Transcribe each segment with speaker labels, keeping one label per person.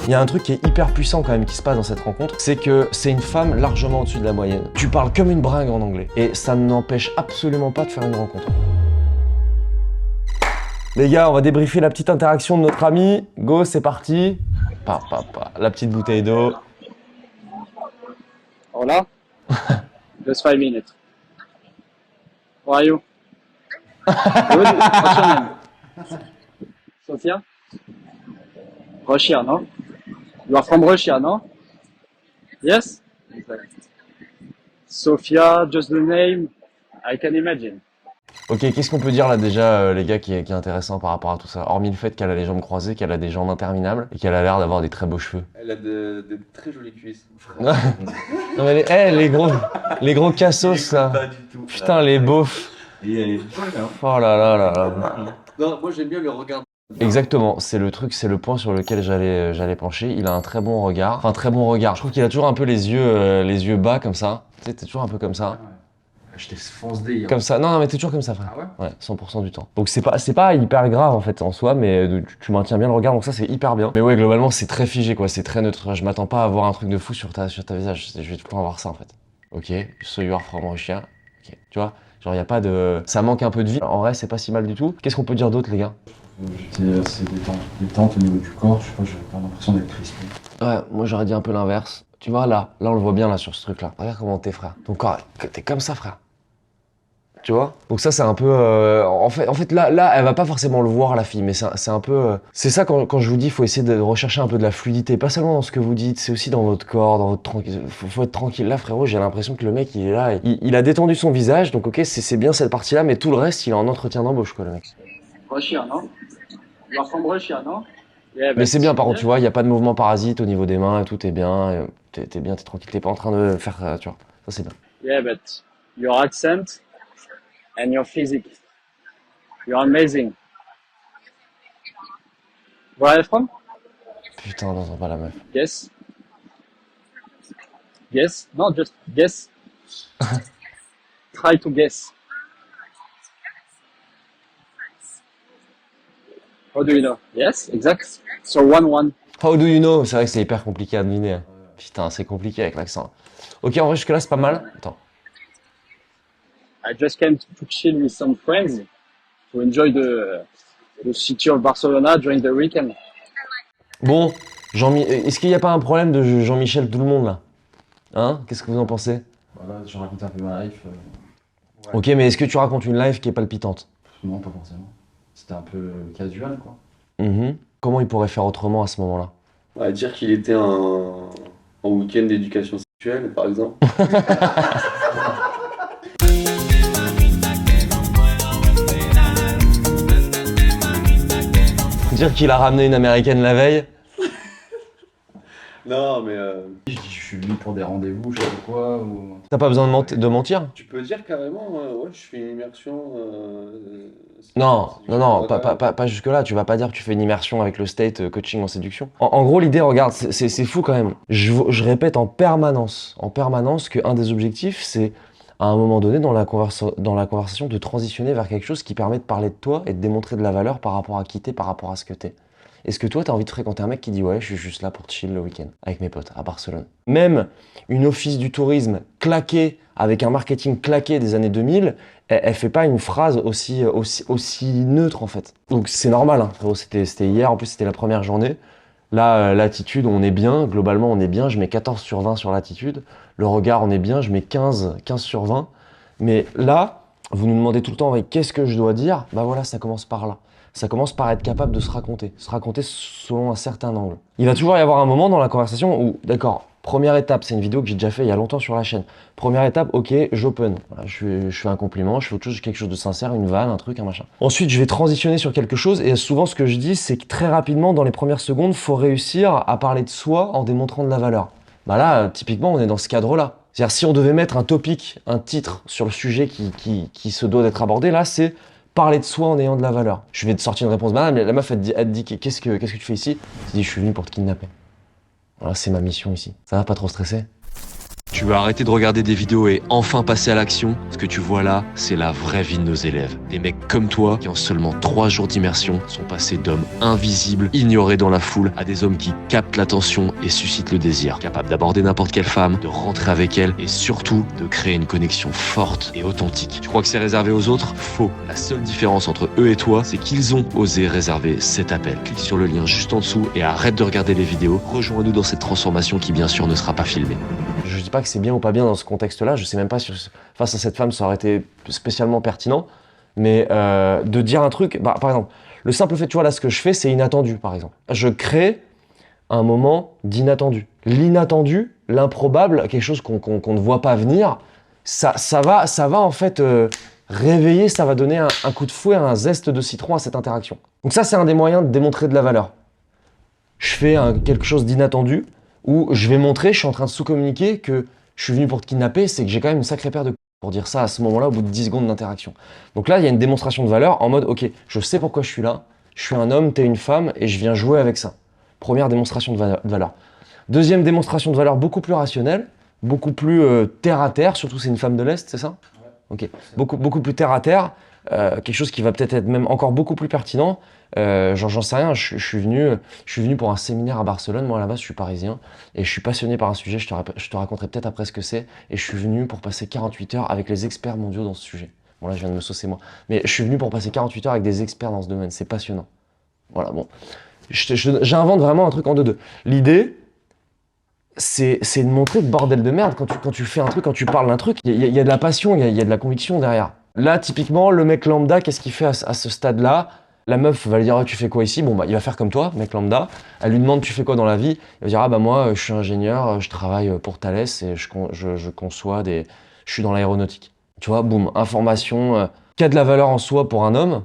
Speaker 1: Il y a un truc qui est hyper puissant quand même qui se passe dans cette rencontre, c'est que c'est une femme largement au-dessus de la moyenne. Tu parles comme une bringue en anglais et ça n'empêche absolument pas de faire une rencontre. Les gars, on va débriefer la petite interaction de notre ami. Go, c'est parti. La petite bouteille d'eau.
Speaker 2: Hola. Just 5 minutes. How are you? Good. What's your name? Sophia? Russia, no? You are from Russia, no? Yes? Sophia, just the name, I can imagine.
Speaker 1: Ok, qu'est-ce qu'on peut dire là déjà, les gars, qui est intéressant par rapport à tout ça? Hormis le fait qu'elle a les jambes croisées, qu'elle a des jambes interminables et qu'elle a l'air d'avoir des très beaux cheveux.
Speaker 3: Elle a de très jolies cuisses.
Speaker 1: Non mais les gros cassos là.
Speaker 3: Pas du tout.
Speaker 1: Putain, les beaufs.
Speaker 3: Et elle est folle, hein.
Speaker 1: Oh là là là là.
Speaker 3: Non, moi j'aime bien le regard.
Speaker 1: Exactement, c'est le truc, c'est le point sur lequel j'allais pencher. Il a un très bon regard. Enfin, très bon regard. Je trouve qu'il a toujours un peu les yeux bas comme ça. Tu sais, t'es toujours un peu comme ça.
Speaker 3: Je t'ai fonce-dé.
Speaker 1: Comme ça. Non, mais t'es toujours comme ça, frère.
Speaker 3: Ah ouais?
Speaker 1: Ouais, 100% du temps. Donc c'est pas hyper grave en fait en soi, mais tu maintiens bien le regard, donc ça c'est hyper bien. Mais ouais, globalement c'est très figé quoi, c'est très neutre. Je m'attends pas à voir un truc de fou sur ta visage. Je vais tout le temps avoir ça en fait. Ok, so you are from Russia. Ok, tu vois, genre y a pas de, ça manque un peu de vie. En vrai, c'est pas si mal du tout. Qu'est-ce qu'on peut dire d'autre, les gars?
Speaker 4: J'étais assez détente au niveau du corps. Je sais pas, j'avais pas l'impression d'être crispé.
Speaker 1: Ouais, moi j'aurais dit un peu l'inverse. Tu vois là on le voit bien là sur ce truc là. Regarde comment t'es, frère. Ton corps, t'es comme ça, frère. Tu vois? Donc ça c'est un peu... en fait là, elle va pas forcément le voir, la fille, mais c'est un peu... c'est ça quand je vous dis, il faut essayer de rechercher un peu de la fluidité, pas seulement dans ce que vous dites, c'est aussi dans votre corps, dans votre tranquille. Faut être tranquille. Là, frérot, j'ai l'impression que le mec, il est là, il a détendu son visage, donc ok, c'est bien cette partie-là, mais tout le reste, il est en entretien d'embauche, quoi, le mec.
Speaker 2: Russia, no? You are from Russia, no? Yeah,
Speaker 1: Mais c'est bien, par contre, tu
Speaker 2: yeah.
Speaker 1: vois, il y a pas de mouvement parasite au niveau des mains, et tout, t'es bien, t'es bien, t'es tranquille, t'es pas en train de faire... tu vois, ça c'est bien.
Speaker 2: Yeah, but your accent and your physique, you're amazing. Where are you from?
Speaker 1: Putain, n'entends pas la meuf.
Speaker 2: Guess. Guess? No, just guess. Try to guess. How do you know? Yes, exact. So 1-1.
Speaker 1: How do you know? C'est vrai que c'est hyper compliqué à deviner. Putain, c'est compliqué avec l'accent. Ok, en vrai, jusque-là, c'est pas mal. Attends.
Speaker 2: I just came to chill with some friends to enjoy the city of Barcelona during the weekend.
Speaker 1: Bon, est-ce qu'il n'y a pas un problème de Jean-Michel tout le monde, là? Hein? Qu'est-ce que vous en pensez?
Speaker 4: Voilà, je raconte un peu ma life.
Speaker 3: Ouais.
Speaker 1: Ok, mais est-ce que tu racontes une life qui est palpitante?
Speaker 4: Non, pas forcément. C'était un peu casual, quoi.
Speaker 1: Mhm. Comment il pourrait faire autrement à ce moment-là?
Speaker 3: On va dire qu'il était en week-end d'éducation sexuelle, par exemple.
Speaker 1: Dire qu'il a ramené une américaine la veille?
Speaker 3: Non, mais
Speaker 4: Je dis, je suis venu pour des rendez-vous, je sais pas quoi, ou...
Speaker 1: T'as pas besoin de mentir?
Speaker 3: tu peux dire carrément, ouais, je fais une immersion.
Speaker 1: Non,
Speaker 3: séduction,
Speaker 1: pas jusque-là. Tu vas pas dire que tu fais une immersion avec le state coaching en séduction. En gros, l'idée, regarde, c'est fou quand même. Je répète en permanence qu'un des objectifs, c'est à un moment donné dans la conversation de transitionner vers quelque chose qui permet de parler de toi et de démontrer de la valeur par rapport à qui t'es, par rapport à ce que t'es. Est-ce que toi, t'as envie de fréquenter un mec qui dit ouais, je suis juste là pour chill le week-end avec mes potes à Barcelone? Même une office du tourisme claquée, avec un marketing claqué des années 2000, elle fait pas une phrase aussi neutre en fait. Donc c'est normal, hein. C'était hier, en plus c'était la première journée. Là, l'attitude, on est bien, globalement on est bien, je mets 14 sur 20 sur l'attitude. Le regard, on est bien, je mets 15 sur 20. Mais là, vous nous demandez tout le temps, ouais, qu'est-ce que je dois dire? Bah voilà, ça commence par là. Ça commence par être capable de se raconter selon un certain angle. Il va toujours y avoir un moment dans la conversation où, d'accord, première étape, c'est une vidéo que j'ai déjà fait il y a longtemps sur la chaîne. Première étape, ok, j'open. Voilà, je fais un compliment, je fais autre chose, quelque chose de sincère, une vanne, un truc, un machin. Ensuite, je vais transitionner sur quelque chose et souvent ce que je dis, c'est que très rapidement, dans les premières secondes, faut réussir à parler de soi en démontrant de la valeur. Bah là, typiquement, on est dans ce cadre-là. C'est-à-dire, si on devait mettre un topic, un titre sur le sujet qui se doit d'être abordé, là, c'est parler de soi en ayant de la valeur. Je vais te sortir une réponse banale, mais la meuf, elle te dit qu'est-ce que tu fais ici? Je dis, je suis venu pour te kidnapper. Voilà, c'est ma mission ici. Ça va, pas trop stressé?
Speaker 5: Tu veux arrêter de regarder des vidéos et enfin passer à l'action? Ce que tu vois là, c'est la vraie vie de nos élèves. Des mecs comme toi qui en seulement 3 jours d'immersion sont passés d'hommes invisibles, ignorés dans la foule, à des hommes qui captent l'attention et suscitent le désir. Capables d'aborder n'importe quelle femme, de rentrer avec elle et surtout de créer une connexion forte et authentique. Tu crois que c'est réservé aux autres? Faux. La seule différence entre eux et toi, c'est qu'ils ont osé réserver cet appel. Clique sur le lien juste en dessous et arrête de regarder les vidéos. Rejoins-nous dans cette transformation qui bien sûr ne sera pas filmée.
Speaker 1: Je dis pas que c'est bien ou pas bien dans ce contexte-là, je sais même pas si face à cette femme ça aurait été spécialement pertinent, mais de dire un truc, bah, par exemple, le simple fait, tu vois là ce que je fais c'est inattendu par exemple. Je crée un moment d'inattendu. L'inattendu, l'improbable, quelque chose qu'on ne voit pas venir, ça va en fait réveiller, ça va donner un coup de fouet, un zeste de citron à cette interaction. Donc ça c'est un des moyens de démontrer de la valeur. Je fais quelque chose d'inattendu, où je vais montrer, je suis en train de sous-communiquer que je suis venu pour te kidnapper, c'est que j'ai quand même une sacrée paire de pour dire ça à ce moment-là au bout de 10 secondes d'interaction. Donc là, il y a une démonstration de valeur en mode, ok, je sais pourquoi je suis là, je suis un homme, t'es une femme, et je viens jouer avec ça. Première démonstration de valeur. Deuxième démonstration de valeur beaucoup plus rationnelle, beaucoup plus terre à terre, surtout c'est une femme de l'Est, c'est ça? Ok, beaucoup plus terre à terre, quelque chose qui va peut-être être même encore beaucoup plus pertinent. J'en sais rien, je suis venu pour un séminaire à Barcelone, moi à la base je suis parisien, et je suis passionné par un sujet, je te raconterai peut-être après ce que c'est, et je suis venu pour passer 48 heures avec les experts mondiaux dans ce sujet. Bon là je viens de me saucer moi, mais je suis venu pour passer 48 heures avec des experts dans ce domaine, c'est passionnant. Voilà, bon, j'invente vraiment un truc en deux. L'idée, c'est de montrer que bordel de merde, quand tu fais un truc, quand tu parles d'un truc, il y a de la passion, il y a de la conviction derrière. Là, typiquement, le mec lambda, qu'est-ce qu'il fait à ce stade-là? La meuf va lui dire, oh, tu fais quoi ici? Bon, bah, il va faire comme toi, mec lambda. Elle lui demande, tu fais quoi dans la vie? Il va dire, ah, bah, moi, je suis ingénieur, je travaille pour Thales et je conçois des. Je suis dans l'aéronautique. Tu vois, boum, information qui a de la valeur en soi pour un homme,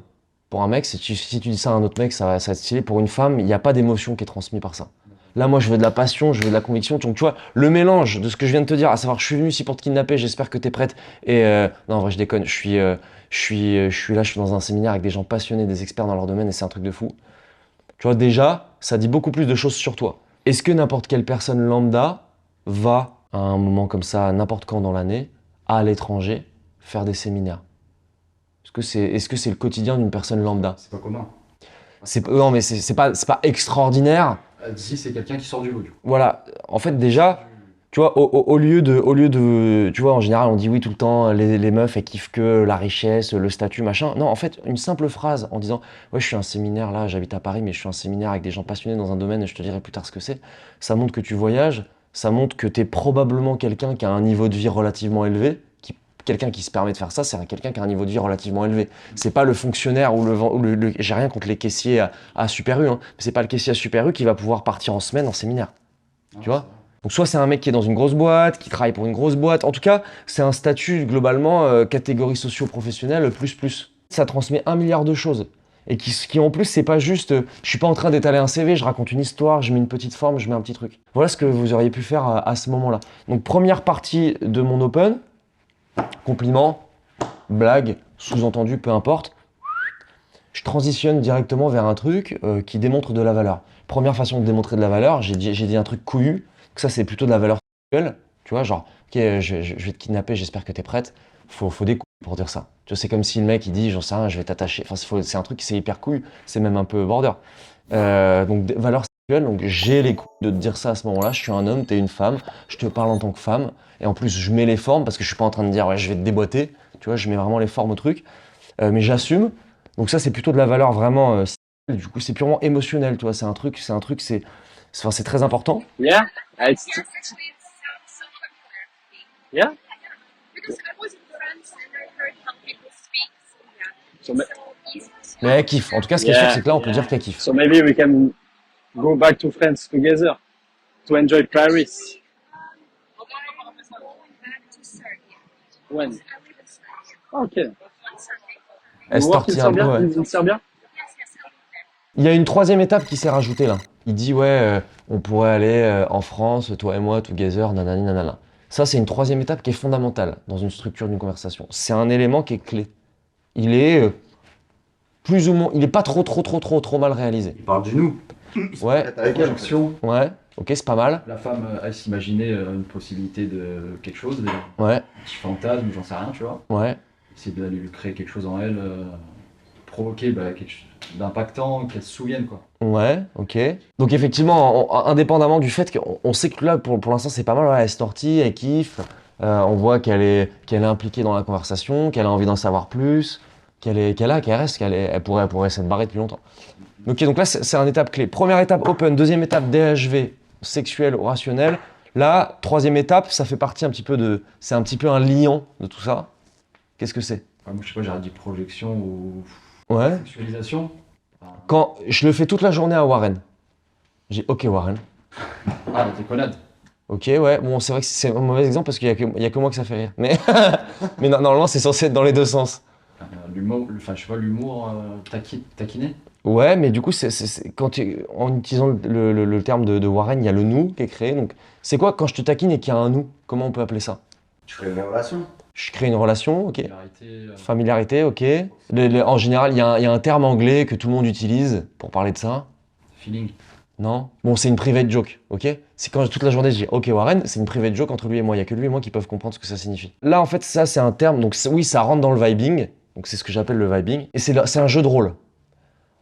Speaker 1: pour un mec. Si tu dis ça à un autre mec, ça va être stylé. Pour une femme, il n'y a pas d'émotion qui est transmise par ça. Là, moi, je veux de la passion, je veux de la conviction. Donc, tu vois, le mélange de ce que je viens de te dire, à savoir, je suis venu ici pour te kidnapper, j'espère que t'es prête. Et non, en vrai, je déconne. Je suis là, je suis dans un séminaire avec des gens passionnés, des experts dans leur domaine, et c'est un truc de fou. Tu vois, déjà, ça dit beaucoup plus de choses sur toi. Est-ce que n'importe quelle personne lambda va, à un moment comme ça, n'importe quand dans l'année, à l'étranger, faire des séminaires? Est-ce que c'est le quotidien d'une personne lambda?
Speaker 4: C'est pas commun.
Speaker 1: Non, mais c'est pas extraordinaire.
Speaker 4: Si c'est quelqu'un qui sort du lot, du coup.
Speaker 1: Voilà, en fait déjà, tu vois, au lieu de, tu vois, en général on dit oui tout le temps, les meufs elles kiffent que la richesse, le statut, machin. Non, en fait, une simple phrase en disant, ouais, je suis un séminaire là, j'habite à Paris, mais je suis un séminaire avec des gens passionnés dans un domaine et je te dirai plus tard ce que c'est. Ça montre que tu voyages, ça montre que t'es probablement quelqu'un qui a un niveau de vie relativement élevé. Quelqu'un qui se permet de faire ça, c'est quelqu'un qui a un niveau de vie relativement élevé. C'est pas le fonctionnaire ou j'ai rien contre les caissiers à Super U, hein, mais c'est pas le caissier à Super U qui va pouvoir partir en semaine en séminaire. Tu vois? Donc soit c'est un mec qui est dans une grosse boîte, qui travaille pour une grosse boîte. En tout cas, c'est un statut globalement catégorie socio-professionnelle plus. Ça transmet 1 milliard de choses. Et qui en plus, c'est pas juste, je suis pas en train d'étaler un CV, je raconte une histoire, je mets une petite forme, je mets un petit truc. Voilà ce que vous auriez pu faire à ce moment-là. Donc première partie de mon open. Compliment, blague, sous-entendu, peu importe. Je transitionne directement vers un truc qui démontre de la valeur. Première façon de démontrer de la valeur, j'ai dit un truc couillu, que ça c'est plutôt de la valeur sexuelle. Tu vois, genre, ok, je vais te kidnapper, j'espère que t'es prête. Faut des couilles pour dire ça. Tu vois, c'est comme si le mec il dit, j'en sais rien, je vais t'attacher. Enfin, c'est un truc qui c'est hyper couillu, c'est même un peu border. Donc, valeur sexuelle, donc j'ai les couilles de te dire ça à ce moment-là. Je suis un homme, t'es une femme, je te parle en tant que femme. Et en plus, je mets les formes parce que je suis pas en train de dire ouais, je vais te déboîter. Tu vois, je mets vraiment les formes au truc. Mais j'assume. Donc ça, c'est plutôt de la valeur vraiment. Du coup, c'est purement émotionnel. Tu vois, c'est très important.
Speaker 2: Yeah, yeah. So,
Speaker 1: Mais elle kiffe. En tout cas, ce qui est sûr, c'est que là, on peut dire qu'elle kiffe.
Speaker 2: so maybe we can go back to France together to enjoy Paris. When? Ok.
Speaker 1: Elle se tortille un peu, ouais.
Speaker 2: In Serbia?
Speaker 1: Il y a une troisième étape qui s'est rajoutée là. Il dit ouais, on pourrait aller en France, toi et moi, together, nanani, nanana. Ça, c'est une troisième étape qui est fondamentale dans une structure d'une conversation. C'est un élément qui est clé. Il est plus ou moins, il est pas trop mal réalisé.
Speaker 4: Il parle du nous.
Speaker 1: Ouais.
Speaker 4: Avec l'action.
Speaker 1: Ouais. Ok, c'est pas mal.
Speaker 4: La femme, elle s'imaginait une possibilité de quelque chose,
Speaker 1: Ouais,
Speaker 4: un petit fantasme, j'en sais rien, tu vois.
Speaker 1: ouais.
Speaker 4: Essayer d'aller lui créer quelque chose en elle, provoquer quelque chose d'impactant, qu'elle se souvienne, quoi.
Speaker 1: Ouais, ok. Donc effectivement, indépendamment du fait qu'on sait que là, pour l'instant, c'est pas mal, ouais, elle se tortille, elle kiffe, on voit qu'elle est impliquée dans la conversation, qu'elle a envie d'en savoir plus, qu'elle reste, elle pourrait s'être barrée depuis longtemps. Ok, donc là, c'est une étape clé. Première étape, open. Deuxième étape, DHV, sexuel ou rationnel. Là, troisième étape, ça fait partie un petit peu de... C'est un petit peu un liant de tout ça. Qu'est-ce que c'est?
Speaker 4: Moi, je sais pas, j'aurais dit projection ou
Speaker 1: Ouais.
Speaker 4: sexualisation. Enfin,
Speaker 1: Quand je le fais toute la journée à Warren. J'ai ok Warren.
Speaker 4: la déconnade.
Speaker 1: Ok, ouais. Bon, c'est vrai que c'est un mauvais exemple parce qu'il y a que moi que ça fait rire. Mais, mais normalement, c'est censé être dans les deux sens.
Speaker 4: L'humour, enfin, je sais pas, l'humour taquiné.
Speaker 1: Ouais, mais du coup, en utilisant le terme de Warren, il y a le nous qui est créé. Donc, c'est quoi quand je te taquine et qu'il y a un nous? Comment on peut appeler ça?
Speaker 6: Tu crées une relation.
Speaker 1: Je crée une relation, ok.
Speaker 4: Popularité,
Speaker 1: Familiarité, ok. En général, il y a un terme anglais que tout le monde utilise pour parler de ça.
Speaker 4: feeling.
Speaker 1: Non? Bon, c'est une private joke, ok? C'est quand toute la journée je dis ok Warren, c'est une private joke entre lui et moi. Il y a que lui et moi qui peuvent comprendre ce que ça signifie. Là, en fait, ça, c'est un terme. Donc, oui, ça rentre dans le vibing. Donc, c'est ce que j'appelle le vibing. Et c'est un jeu de rôle.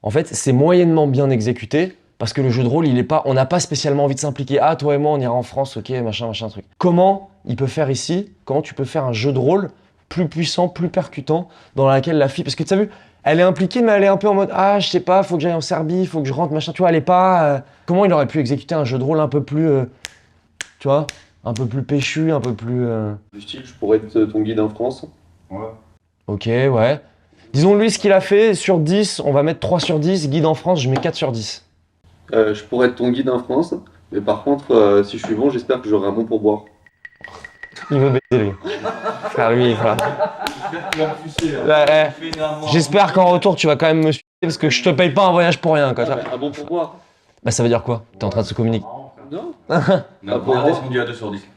Speaker 1: En fait, c'est moyennement bien exécuté parce que le jeu de rôle, on n'a pas spécialement envie de s'impliquer. Ah, toi et moi, on ira en France, ok, machin, truc. Comment il peut faire ici? Comment tu peux faire un jeu de rôle plus puissant, plus percutant, dans laquelle la fille, parce que tu as vu, elle est impliquée, mais elle est un peu en mode ah, je sais pas, faut que j'aille en Serbie, faut que je rentre, machin. Tu vois, elle est pas. Comment il aurait pu exécuter un jeu de rôle un peu plus, tu vois, un peu plus péchu, un peu plus.
Speaker 3: Du style, je pourrais être ton guide en France.
Speaker 6: Ouais.
Speaker 1: Ok, ouais. Disons lui ce qu'il a fait sur 10, on va mettre 3 sur 10. Guide en France, je mets 4 sur 10.
Speaker 3: Je pourrais être ton guide en France, mais par contre, si je suis bon, j'espère que j'aurai un bon pourboire.
Speaker 1: Il veut baiser lui. Frère, lui, voilà. Ouais, j'espère qu'en retour tu vas quand même me suivre parce que je te paye pas un voyage pour rien quoi.
Speaker 3: Un bon pourboire?
Speaker 1: Bah ça veut dire quoi? T'es en train de se communiquer.
Speaker 3: Non.
Speaker 6: On est redescendu à 2 sur 10.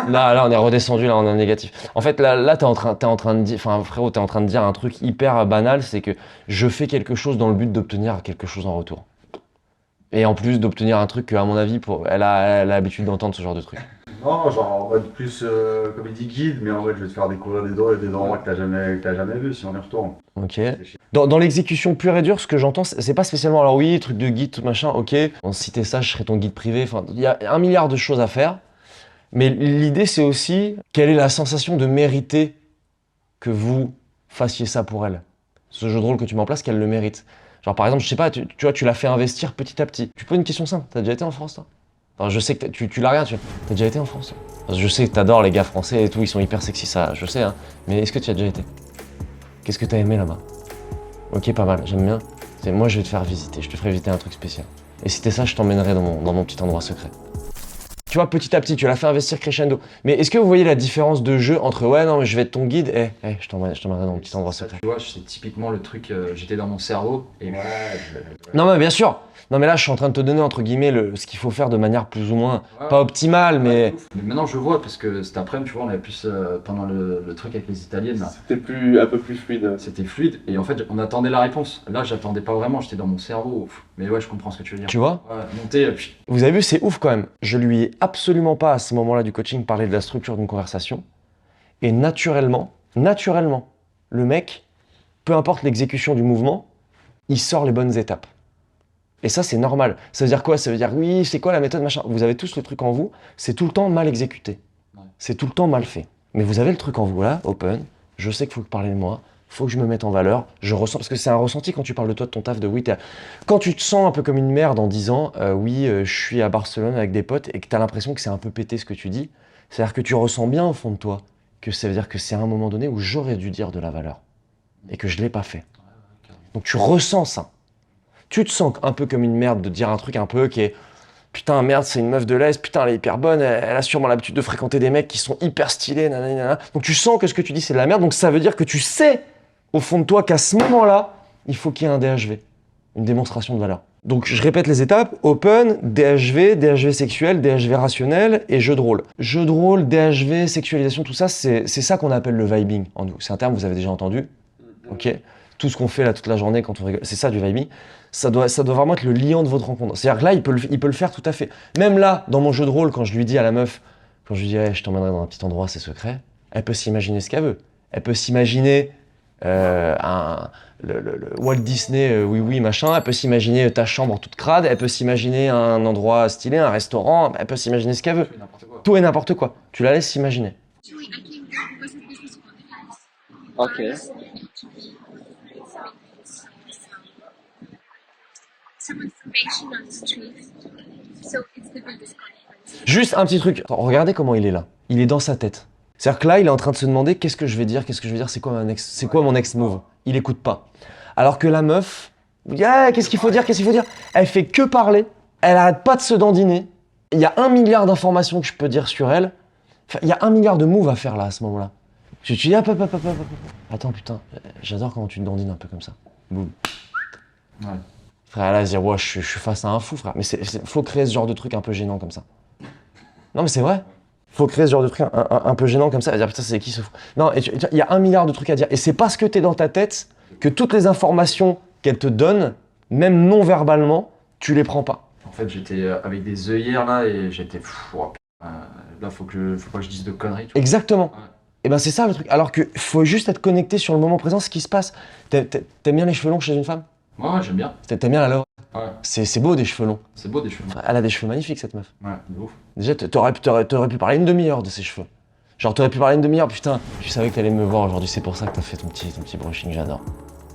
Speaker 1: Là on est redescendu, là on est en négatif. En fait là t'es en train de dire, enfin frérot t'es en train de dire un truc hyper banal, c'est que je fais quelque chose dans le but d'obtenir quelque chose en retour. Et en plus d'obtenir un truc que à mon avis elle a l'habitude d'entendre ce genre de truc.
Speaker 6: Non, genre en mode plus comme il dit guide, mais en fait je vais te faire découvrir des endroits que t'as jamais vu si on y retourne.
Speaker 1: Ok. Dans l'exécution pure et dure, ce que j'entends, c'est pas spécialement alors oui, truc de guide, tout machin, ok. Si t'es ça, je serai ton guide privé. Enfin, il y a 1 milliard de choses à faire. Mais l'idée, c'est aussi quelle est la sensation de mériter que vous fassiez ça pour elle. Ce jeu de rôle que tu mets en place, qu'elle le mérite. Genre par exemple, je sais pas, tu vois, tu l'as fait investir petit à petit. Tu poses une question simple. T'as déjà été en France, toi? Enfin, je sais que tu l'as rien, t'as déjà été en France, toi? Parce que je sais que t'adores les gars français et tout, ils sont hyper sexy, ça, je sais, hein. Mais est-ce que tu as déjà été? Qu'est-ce que t'as aimé là-bas? Ok, pas mal, j'aime bien. Moi, je vais te faire visiter, je te ferai visiter un truc spécial. Et si t'es ça, je t'emmènerai dans mon petit endroit secret. Tu vois, petit à petit, tu l'as fait investir crescendo. Mais est-ce que vous voyez la différence de jeu entre ouais, non, mais je vais être ton guide, je t'emmènerai dans mon petit endroit secret.
Speaker 4: Tu vois, c'est typiquement le truc, j'étais dans mon cerveau et
Speaker 1: Non, mais bien sûr. Non, mais là, je suis en train de te donner, entre guillemets, ce qu'il faut faire de manière plus ou moins, pas optimale, mais...
Speaker 4: Mais maintenant je vois parce que cet après-midi, tu vois, on avait plus pendant le truc avec les Italiennes là.
Speaker 3: C'était un peu plus fluide.
Speaker 4: C'était fluide et en fait on attendait la réponse. Là j'attendais pas vraiment, j'étais dans mon cerveau. Mais ouais, je comprends ce que tu veux dire.
Speaker 1: Tu vois?
Speaker 4: Ouais, monter, puis...
Speaker 1: Vous avez vu, c'est ouf quand même. Je lui ai absolument pas, à ce moment-là du coaching, parlé de la structure d'une conversation. Et naturellement, le mec, peu importe l'exécution du mouvement, il sort les bonnes étapes. Et ça, c'est normal. Ça veut dire quoi? Ça veut dire, oui, c'est quoi la méthode, machin? Vous avez tous le truc en vous, c'est tout le temps mal exécuté.
Speaker 4: Ouais.
Speaker 1: C'est tout le temps mal fait. Mais vous avez le truc en vous, là, open. Je sais qu'il faut parler de moi. Faut que je me mette en valeur. Je ressens, parce que c'est un ressenti quand tu parles de toi, de ton taf, de oui, quand tu te sens un peu comme une merde en disant, oui, je suis à Barcelone avec des potes et que tu as l'impression que c'est un peu pété ce que tu dis, c'est-à-dire que tu ressens bien au fond de toi que ça veut dire que c'est un moment donné où j'aurais dû dire de la valeur et que je l'ai pas fait. Donc tu ressens ça. Tu te sens un peu comme une merde de dire un truc un peu qui est putain, merde, c'est une meuf de l'Est, putain, elle est hyper bonne, elle a sûrement l'habitude de fréquenter des mecs qui sont hyper stylés, nanana. Donc tu sens que ce que tu dis, c'est de la merde, donc ça veut dire que tu sais, au fond de toi, qu'à ce moment-là, il faut qu'il y ait un DHV, une démonstration de valeur. Donc je répète les étapes, open, DHV, DHV sexuel, DHV rationnel et jeu de rôle. Jeu de rôle, DHV, sexualisation, tout ça, c'est ça qu'on appelle le vibing en nous. C'est un terme que vous avez déjà entendu, ok? Tout ce qu'on fait là toute la journée quand on rigole, c'est ça du vibing. ça doit vraiment être le liant de votre rencontre. C'est-à-dire que là, il peut le faire tout à fait. Même là, dans mon jeu de rôle, quand je lui dis à la meuf, quand je lui dis, hey, je t'emmènerai dans un petit endroit, c'est secret, elle peut s'imaginer ce qu'elle veut. Elle peut s'imaginer le Walt Disney, oui, oui, machin. Elle peut s'imaginer ta chambre toute crade. Elle peut s'imaginer un endroit stylé, un restaurant. Elle peut s'imaginer ce qu'elle veut.
Speaker 4: N'importe quoi.
Speaker 1: Tout et n'importe quoi. Tu la laisses s'imaginer.
Speaker 2: Okay.
Speaker 7: some information on the street. So it's the biggest conference.
Speaker 1: Juste un petit truc. Attends, regardez comment il est là. Il est dans sa tête. C'est-à-dire que là, il est en train de se demander qu'est-ce que je vais dire, c'est quoi mon next move. Il écoute pas. Alors que la meuf, yeah, qu'est-ce qu'il faut dire. Elle fait que parler. Elle arrête pas de se dandiner. Il y a 1 milliard d'informations que je peux dire sur elle. Enfin, il y a 1 milliard de moves à faire là, à ce moment-là. Je te dis, hop. Attends, putain, j'adore comment tu te dandines un peu comme ça. Boum.
Speaker 4: Ouais.
Speaker 1: Frère, là, dire, ouais, je suis face à un fou, frère. Mais faut créer ce genre de truc un peu gênant comme ça. Non, mais c'est vrai. Faut créer ce genre de truc un peu gênant comme ça. À dire, putain, c'est qui ce fou? Non, il y a 1 milliard de trucs à dire. Et c'est parce que t'es dans ta tête que toutes les informations qu'elle te donne, même non verbalement, tu les prends pas.
Speaker 4: En fait, j'étais avec des œillères là et j'étais. Là, faut pas que je dise de conneries. Tu vois.
Speaker 1: Exactement.
Speaker 4: Ouais.
Speaker 1: Et ben c'est ça le truc. Alors que faut juste être connecté sur le moment présent, ce qui se passe. T'aimes bien les cheveux longs chez une femme?
Speaker 4: Ouais, j'aime bien.
Speaker 1: T'aimes bien la Laura?
Speaker 4: Ouais.
Speaker 1: C'est beau des cheveux longs.
Speaker 4: C'est beau des cheveux.
Speaker 1: Elle a des cheveux magnifiques cette meuf.
Speaker 4: Ouais, de ouf.
Speaker 1: Déjà t'aurais pu parler une demi-heure de ses cheveux. Genre t'aurais pu parler une demi-heure, putain, je savais que t'allais me voir aujourd'hui, c'est pour ça que t'as fait ton petit brushing, j'adore.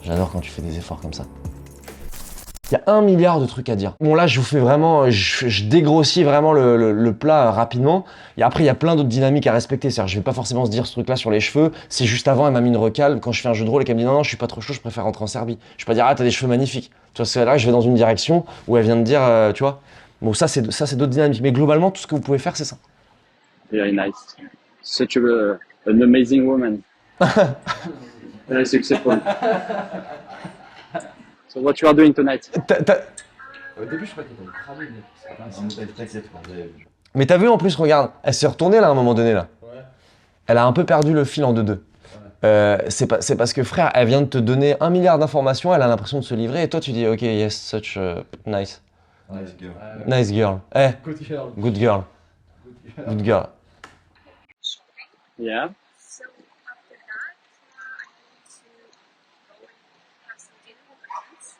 Speaker 1: J'adore quand tu fais des efforts comme ça. Il y a 1 milliard de trucs à dire. Bon là je vous fais vraiment, je dégrossis vraiment le plat rapidement. Et après il y a plein d'autres dynamiques à respecter. C'est-à-dire je vais pas forcément se dire ce truc là sur les cheveux. C'est juste avant elle m'a mis une recale quand je fais un jeu de rôle et qu'elle me dit non je suis pas trop chaud, je préfère rentrer en Serbie. Je vais pas dire ah t'as des cheveux magnifiques. Tu vois c'est là je vais dans une direction où elle vient de dire tu vois. Bon ça c'est d'autres dynamiques. Mais globalement tout ce que vous pouvez faire c'est ça.
Speaker 2: Very nice. Such an amazing woman. Very successful. So what you are doing tonight?
Speaker 4: Au début, je croyais qu'elle allait cramer, mais t'inquiète.
Speaker 1: Mais t'as vu en plus, regarde, elle s'est retournée là à un moment donné là.
Speaker 4: Ouais.
Speaker 1: Elle a un peu perdu le fil en deux. C'est parce que frère, elle vient de te donner 1 milliard d'informations, elle a l'impression de se livrer et toi tu dis ok yes, such nice.
Speaker 6: Nice girl.
Speaker 1: Nice girl. Eh,
Speaker 4: Good girl.
Speaker 1: good girl. Good girl.
Speaker 2: Yeah.
Speaker 7: So after that, I'm going to go and have some dinner with my friends.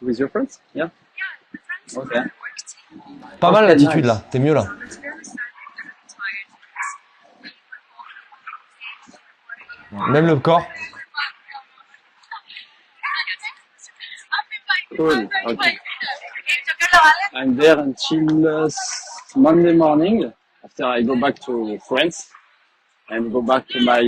Speaker 2: With your friends? Yeah.
Speaker 7: Yeah, my friends
Speaker 2: Okay.
Speaker 7: worked.
Speaker 1: Pas mal
Speaker 2: Ok,
Speaker 1: l'attitude
Speaker 2: nice.
Speaker 1: là, t'es mieux là.
Speaker 7: It's very sad and I'm tired because we were all
Speaker 1: Même le corps.
Speaker 2: Cool. Okay. I'm there until Monday morning. After I go back to France and go back to my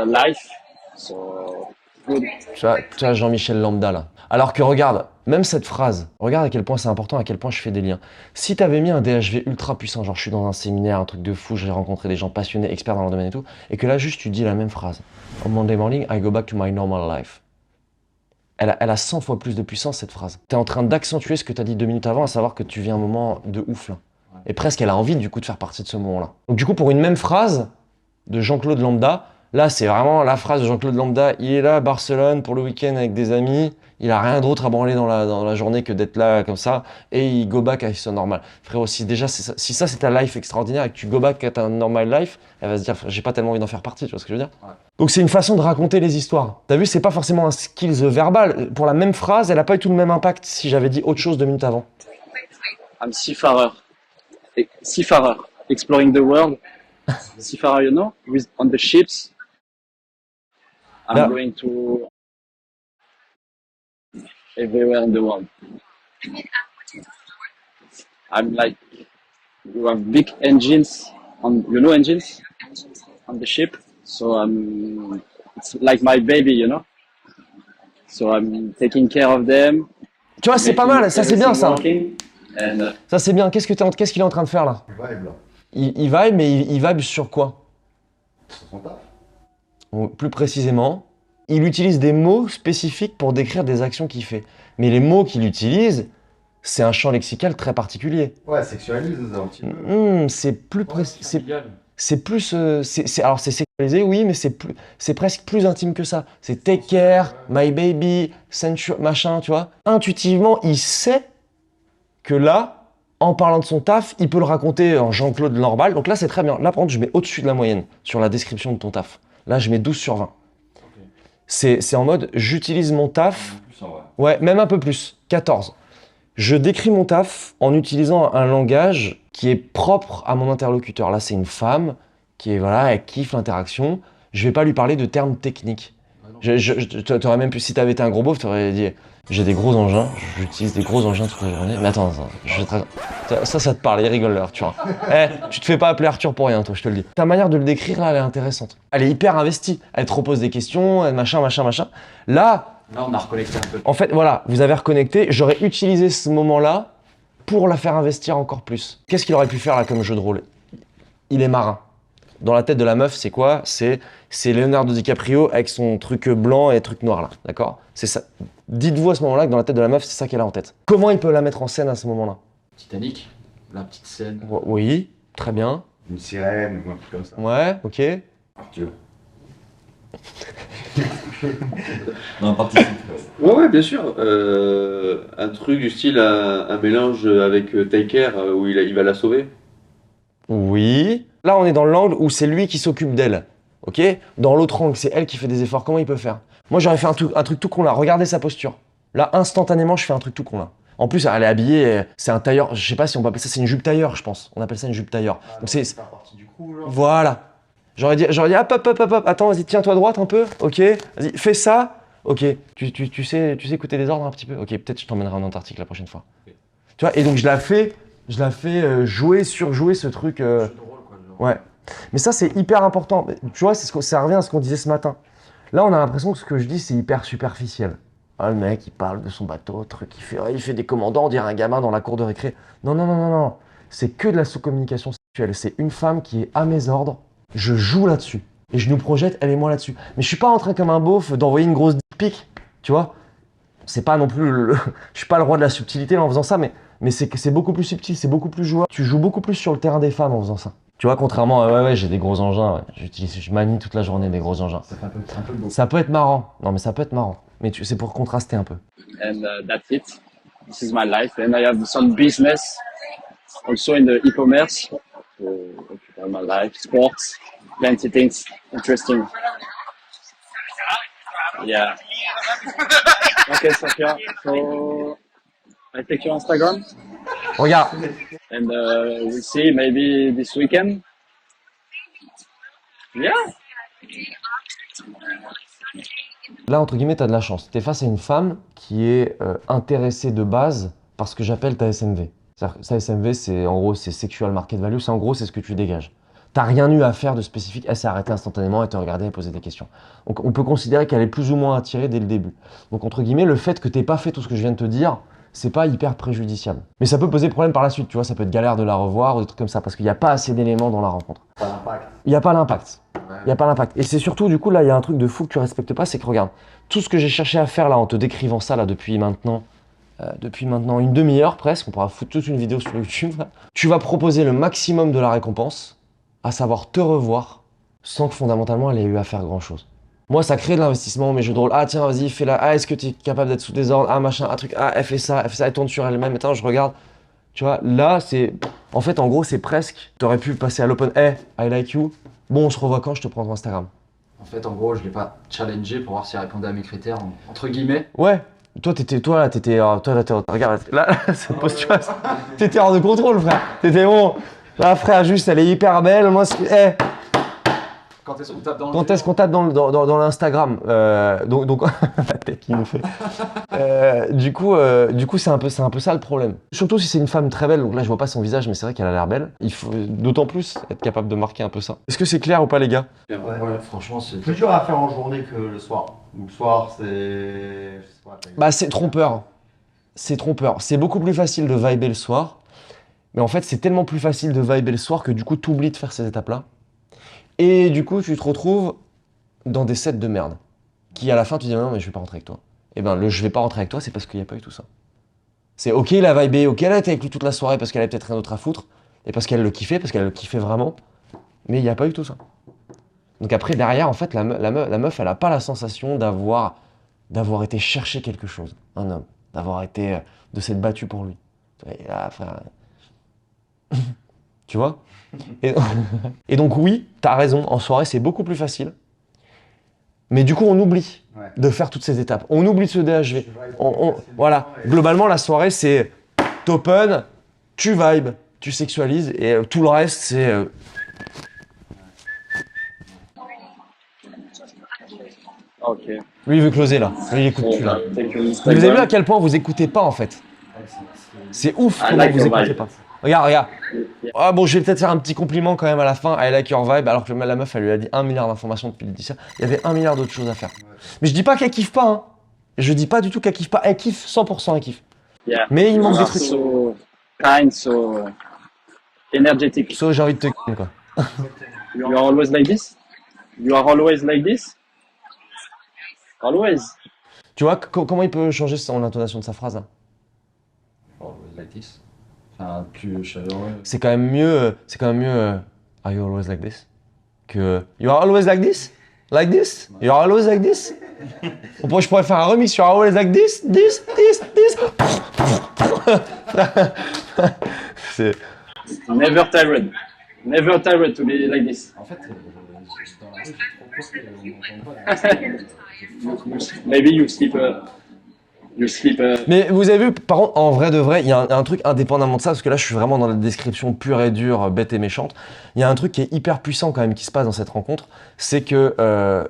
Speaker 2: life. So good.
Speaker 1: Tu vois Jean-Michel Lambda là. Alors que regarde, même cette phrase, regarde à quel point c'est important, à quel point je fais des liens. Si t'avais mis un DHV ultra puissant, genre je suis dans un séminaire, un truc de fou, j'ai rencontré des gens passionnés, experts dans leur domaine et tout, et que là juste tu dis la même phrase. On Monday morning, I go back to my normal life. Elle a 100 fois plus de puissance cette phrase. T'es en train d'accentuer ce que t'as dit 2 minutes avant, à savoir que tu vis un moment de ouf là. Et presque elle a envie du coup de faire partie de ce moment-là. Donc du coup pour une même phrase de Jean-Claude Lambda, là c'est vraiment la phrase de Jean-Claude Lambda, il est là à Barcelone pour le week-end avec des amis, il a rien d'autre à branler dans la journée que d'être là comme ça, et il go back à son normal. Frérot, si déjà si ça c'est ta life extraordinaire et que tu go back à ta normal life, elle va se dire j'ai pas tellement envie d'en faire partie, tu vois ce que je veux dire?
Speaker 4: Ouais.
Speaker 1: Donc c'est une façon de raconter les histoires. T'as vu, c'est pas forcément un skills verbal. Pour la même phrase, elle a pas eu tout le même impact si j'avais dit autre chose 2 minutes avant.
Speaker 2: I'm seafarer. Seafarer. Exploring the world. Seafarer, you know, on the ships. I'm
Speaker 1: Yeah.
Speaker 2: going to everywhere in the world. I'm like, you have big engines engines on the ship. So it's like my baby, you know. So I'm taking care of them.
Speaker 1: Tu vois, c'est pas mal, ça c'est bien ça.
Speaker 2: Working, and,
Speaker 1: Ça c'est bien. Qu'est-ce qu'il est en train de faire là?
Speaker 6: Vibe là.
Speaker 1: Il vibe, mais il vibe sur quoi?
Speaker 6: Sur son taf.
Speaker 1: Donc, plus précisément, il utilise des mots spécifiques pour décrire des actions qu'il fait. Mais les mots qu'il utilise, c'est un champ lexical très particulier.
Speaker 6: Ouais, sexualise un petit peu.
Speaker 1: C'est plus précis. c'est plus, alors c'est sexualisé, oui, mais c'est presque plus intime que ça. C'est take care, my baby, sensual, machin, tu vois. Intuitivement, il sait que là, en parlant de son taf, il peut le raconter en Jean-Claude normal. Donc là, c'est très bien. Là, par contre, je mets au-dessus de la moyenne sur la description de ton taf. Là, je mets 12 sur 20. C'est en mode, j'utilise mon taf.
Speaker 4: Plus en vrai.
Speaker 1: Ouais, même un peu plus. 14. Je décris mon taf en utilisant un langage qui est propre à mon interlocuteur. Là, c'est une femme qui est, voilà, elle kiffe l'interaction. Je vais pas lui parler de termes techniques. T'aurais même pu, si t'avais été un gros beauf, t'aurais dit j'ai des gros engins, j'utilise des gros engins toute la journée. Mais attends, ça te parle, il rigole là, Arthur. Tu te fais pas appeler Arthur pour rien, toi, je te le dis. Ta manière de le décrire là, elle est intéressante. Elle est hyper investie. Elle te repose des questions, elle machin. Là,
Speaker 4: on a reconnecté un peu.
Speaker 1: en fait, voilà, vous avez reconnecté. J'aurais utilisé ce moment-là pour la faire investir encore plus. Qu'est-ce qu'il aurait pu faire là comme jeu de rôle? Il est marin. Dans la tête de la meuf, c'est quoi? C'est Leonardo DiCaprio avec son truc blanc et truc noir là, d'accord? C'est ça. Dites-vous à ce moment-là que dans la tête de la meuf, c'est ça qu'elle a en tête. Comment il peut la mettre en scène à ce moment-là?
Speaker 4: Titanic, la petite scène.
Speaker 1: Oui, très bien.
Speaker 6: Une sirène ou un truc comme ça.
Speaker 1: Ouais, ok.
Speaker 6: Arthur.
Speaker 4: Non, participe.
Speaker 3: Ouais, bien sûr. Un truc du style, un mélange avec Take Care où il va la sauver.
Speaker 1: Oui. Là, on est dans l'angle où c'est lui qui s'occupe d'elle. Ok? Dans l'autre angle, c'est elle qui fait des efforts. Comment il peut faire? Moi, j'aurais fait un truc tout con là. Regardez sa posture. Là, instantanément, je fais un truc tout con là. En plus, elle est habillée, c'est un tailleur. Je sais pas si on peut appeler ça, c'est une jupe tailleur, je pense. On appelle ça une jupe tailleur. Donc c'est
Speaker 6: partie du coup, genre.
Speaker 1: voilà. J'aurais dit, hop, attends, vas-y, tiens-toi droite un peu. Ok. Vas-y, fais ça. Ok. Tu sais écouter des ordres un petit peu. Ok. Peut-être je t'emmènerai en Antarctique la prochaine fois.
Speaker 4: Okay.
Speaker 1: Tu vois. Et donc je la fais surjouer ce truc.
Speaker 4: Jeu de rôle, quoi, genre.
Speaker 1: Ouais. Mais ça, c'est hyper important. Tu vois, ça revient à ce qu'on disait ce matin. Là, on a l'impression que ce que je dis, c'est hyper superficiel. Ah, le mec, il parle de son bateau, truc, il fait des commandants, on dirait un gamin dans la cour de récré. Non. C'est que de la sous-communication sexuelle. C'est une femme qui est à mes ordres. Je joue là-dessus. Et je nous projette, elle et moi là-dessus. Mais je suis pas en train, comme un beauf, d'envoyer une grosse dick pic. Tu vois? C'est pas non plus... Je suis pas le roi de la subtilité en faisant ça, mais c'est beaucoup plus subtil, c'est beaucoup plus jouable. Tu joues beaucoup plus sur le terrain des femmes en faisant ça. Tu vois, contrairement à j'ai des gros engins, ouais. Je manie toute la journée des gros engins.
Speaker 4: Ça fait un peu beau.
Speaker 1: Ça peut être marrant. Non, mais ça peut être marrant. Mais c'est pour contraster un peu.
Speaker 2: And that's it. This is my life. And I have some business also in the e-commerce. So, occupy my life, sports, plenty things interesting. Yeah. Okay, Sophia. So I take your Instagram
Speaker 1: Regarde.
Speaker 2: and we'll see maybe this weekend. Yeah.
Speaker 1: Là, entre guillemets, t'as de la chance. T'es face à une femme qui est intéressée de base par ce que j'appelle ta SMV. Sa SMV, c'est en gros, c'est Sexual Market Value. C'est en gros, c'est ce que tu dégages. T'as rien eu à faire de spécifique. Elle s'est arrêtée instantanément, elle te regardait, elle posait des questions. Donc, on peut considérer qu'elle est plus ou moins attirée dès le début. Donc, entre guillemets, le fait que t'aies pas fait tout ce que je viens de te dire, c'est pas hyper préjudiciable. Mais ça peut poser problème par la suite, tu vois. Ça peut être galère de la revoir ou des trucs comme ça parce qu'il n'y a pas assez d'éléments dans la rencontre.
Speaker 6: Pas d'impact.
Speaker 1: Il n'y a pas l'impact. Il n'y a pas l'impact. Et c'est surtout, du coup, là, il y a un truc de fou que tu respectes pas, c'est que regarde, tout ce que j'ai cherché à faire là en te décrivant ça là depuis maintenant une demi-heure presque, on pourra foutre toute une vidéo sur YouTube, là. Tu vas proposer le maximum de la récompense, à savoir te revoir, sans que fondamentalement elle ait eu à faire grand chose. Moi, ça crée de l'investissement, mes jeux de rôle. Ah tiens, vas-y, fais-la. Ah, est-ce que tu es capable d'être sous des ordres? Ah, machin, un truc. Ah, elle fait ça, elle tourne sur elle-même. Attends, je regarde. Tu vois, là, c'est... En fait, en gros, c'est presque... T'aurais pu passer à l'open. Hey, I like you. Bon, on se revoit quand? Je te prends ton Instagram.
Speaker 4: En fait, en gros, je l'ai pas challengé pour voir s'il répondait à mes critères, entre guillemets.
Speaker 1: Ouais. Toi, regarde, là, cette posture, t'étais hors de contrôle, frère. T'étais bon. Là, frère, juste, elle est hyper belle. Moi,
Speaker 4: Quand est-ce qu'on tape dans le...
Speaker 1: Quand est-ce qu'on tape dans l'Instagram? Donc la tête qu'il nous fait. Du coup, c'est un peu ça le problème. Surtout si c'est une femme très belle. Donc là, je vois pas son visage, mais c'est vrai qu'elle a l'air belle. Il faut d'autant plus être capable de marquer un peu ça. Est-ce que c'est clair ou pas, les gars?
Speaker 4: Ouais, franchement, c'est...
Speaker 6: Plus dur à faire en journée que le soir. Ou le soir, c'est... Je sais pas.
Speaker 1: Bah, c'est trompeur. C'est trompeur. C'est beaucoup plus facile de vibrer le soir. Mais en fait, c'est tellement plus facile de vibrer le soir que du coup, tu oublies de faire ces étapes-là. Et du coup, tu te retrouves dans des sets de merde. Qui, à la fin, tu dis non, mais je vais pas rentrer avec toi. Et ben, je vais pas rentrer avec toi, c'est parce qu'il n'y a pas eu tout ça. C'est ok, il a vibé, ok, elle a été avec lui toute la soirée parce qu'elle avait peut-être rien d'autre à foutre. Et parce qu'elle le kiffait vraiment. Mais il n'y a pas eu tout ça. Donc après, derrière, en fait, la meuf, elle n'a pas la sensation d'avoir été chercher quelque chose, un homme, de s'être battu pour lui. Et là, frère... Tu vois? Et donc oui, t'as raison, en soirée, c'est beaucoup plus facile. Mais du coup, on oublie de faire toutes ces étapes. On oublie de se DHV. Voilà, globalement, la soirée, c'est t'open, tu vibes, tu sexualises, et tout le reste, c'est...
Speaker 2: Ok.
Speaker 1: Lui, il veut closer, là. Lui, il écoute plus, là.
Speaker 2: Take your
Speaker 1: Mais vous
Speaker 2: Instagram.
Speaker 1: avez vu à quel point vous écoutez pas, en fait. C'est ouf
Speaker 2: I
Speaker 1: comment
Speaker 2: like
Speaker 1: vous
Speaker 2: your
Speaker 1: écoutez
Speaker 2: vibe.
Speaker 1: pas. Regarde. Ah bon, je vais peut-être faire un petit compliment quand même à la fin. I like your vibe, alors que la meuf, elle lui a dit 1 milliard d'informations depuis le 10. Il y avait 1 milliard d'autres choses à faire. Mais je dis pas qu'elle kiffe pas, hein. Je dis pas du tout qu'elle kiffe pas. Elle kiffe 100%, elle kiffe.
Speaker 2: Yeah.
Speaker 1: Mais il manque
Speaker 2: You
Speaker 1: des
Speaker 2: are
Speaker 1: trucs.
Speaker 2: so kind, so energetic.
Speaker 1: So, j'ai envie de te quoi.
Speaker 2: You are always like this? You are always like this? Always.
Speaker 1: Tu vois, comment il peut changer son intonation de sa phrase, là?
Speaker 4: Oh, like this. Enfin, plus chaleureux.
Speaker 1: C'est quand même mieux, Are you always like this? Que You are always like this? Like this? You are always like this? Je pourrais faire un remix sur Always like this? This? C'est...
Speaker 2: Never tired. Never tired to be like this.
Speaker 4: En fait, dans la rue, c'est trop court et on n'entend pas.
Speaker 2: Maybe you sleep.
Speaker 1: Mais vous avez vu, par contre, en vrai de vrai, il y a un truc indépendamment de ça, parce que là je suis vraiment dans la description pure et dure, bête et méchante. Il y a un truc qui est hyper puissant quand même qui se passe dans cette rencontre, c'est que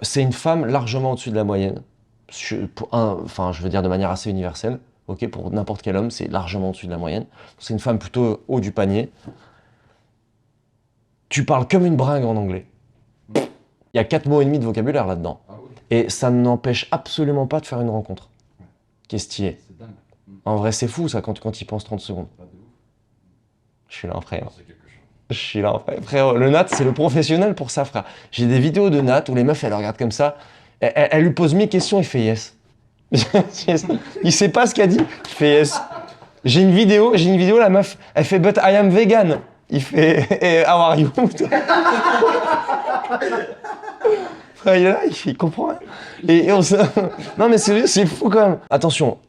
Speaker 1: c'est une femme largement au-dessus de la moyenne. Enfin, je veux dire de manière assez universelle, ok, pour n'importe quel homme, c'est largement au-dessus de la moyenne. C'est une femme plutôt haut du panier. Tu parles comme une bringue en anglais. Il y a 4 mots et demi de vocabulaire là-dedans.
Speaker 4: Ah oui,
Speaker 1: Et ça n'empêche absolument pas de faire une rencontre. Qu'est-ce qui est?
Speaker 4: c'est dingue.
Speaker 1: En vrai, c'est fou ça quand il pense 30 secondes.
Speaker 4: Pas de ouf.
Speaker 1: Je suis là, frère.
Speaker 4: C'est quelque chose.
Speaker 1: Je suis là, frère. Frère, le Nat, c'est le professionnel pour ça, frère. J'ai des vidéos de Nat où les meufs, elles le regardent comme ça. Elle lui pose 1000 questions, il fait yes. Il sait pas ce qu'elle dit, il fait yes. J'ai une vidéo, la meuf, elle fait but I am vegan. Il fait how are you? Frère, il est là, il comprend rien. Non mais c'est fou quand même. Attention,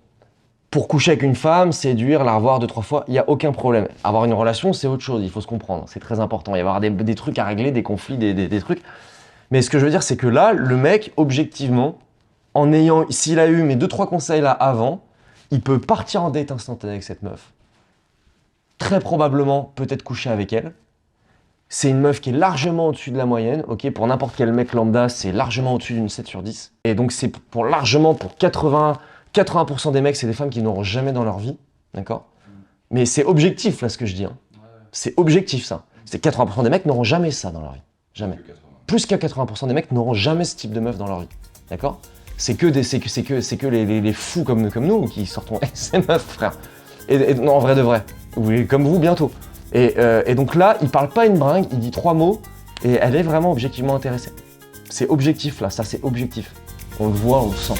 Speaker 1: pour coucher avec une femme, séduire, la revoir 2-3 fois, il n'y a aucun problème. Avoir une relation, c'est autre chose, il faut se comprendre, c'est très important. Il va y avoir des trucs à régler, des conflits, des trucs. Mais ce que je veux dire, c'est que là, le mec, objectivement, s'il a eu mes 2-3 conseils là avant, il peut partir en date instantanée avec cette meuf. Très probablement, peut-être coucher avec elle. C'est une meuf qui est largement au-dessus de la moyenne, ok? Pour n'importe quel mec lambda, c'est largement au-dessus d'une 7 sur 10. Et donc c'est pour 80% des mecs, c'est des femmes qui n'auront jamais dans leur vie, d'accord? Mais c'est objectif là ce que je dis, hein. C'est objectif ça. C'est 80% des mecs n'auront jamais ça dans leur vie, jamais. Plus qu'à 80% des mecs n'auront jamais ce type de meuf dans leur vie, d'accord? C'est que les fous comme nous qui sortons ces meufs, frère. Et non, en vrai de vrai, oui, comme vous bientôt. Et donc là, il parle pas une bringue, il dit 3 mots, et elle est vraiment objectivement intéressée. C'est objectif là, ça c'est objectif. On le voit, on le sent.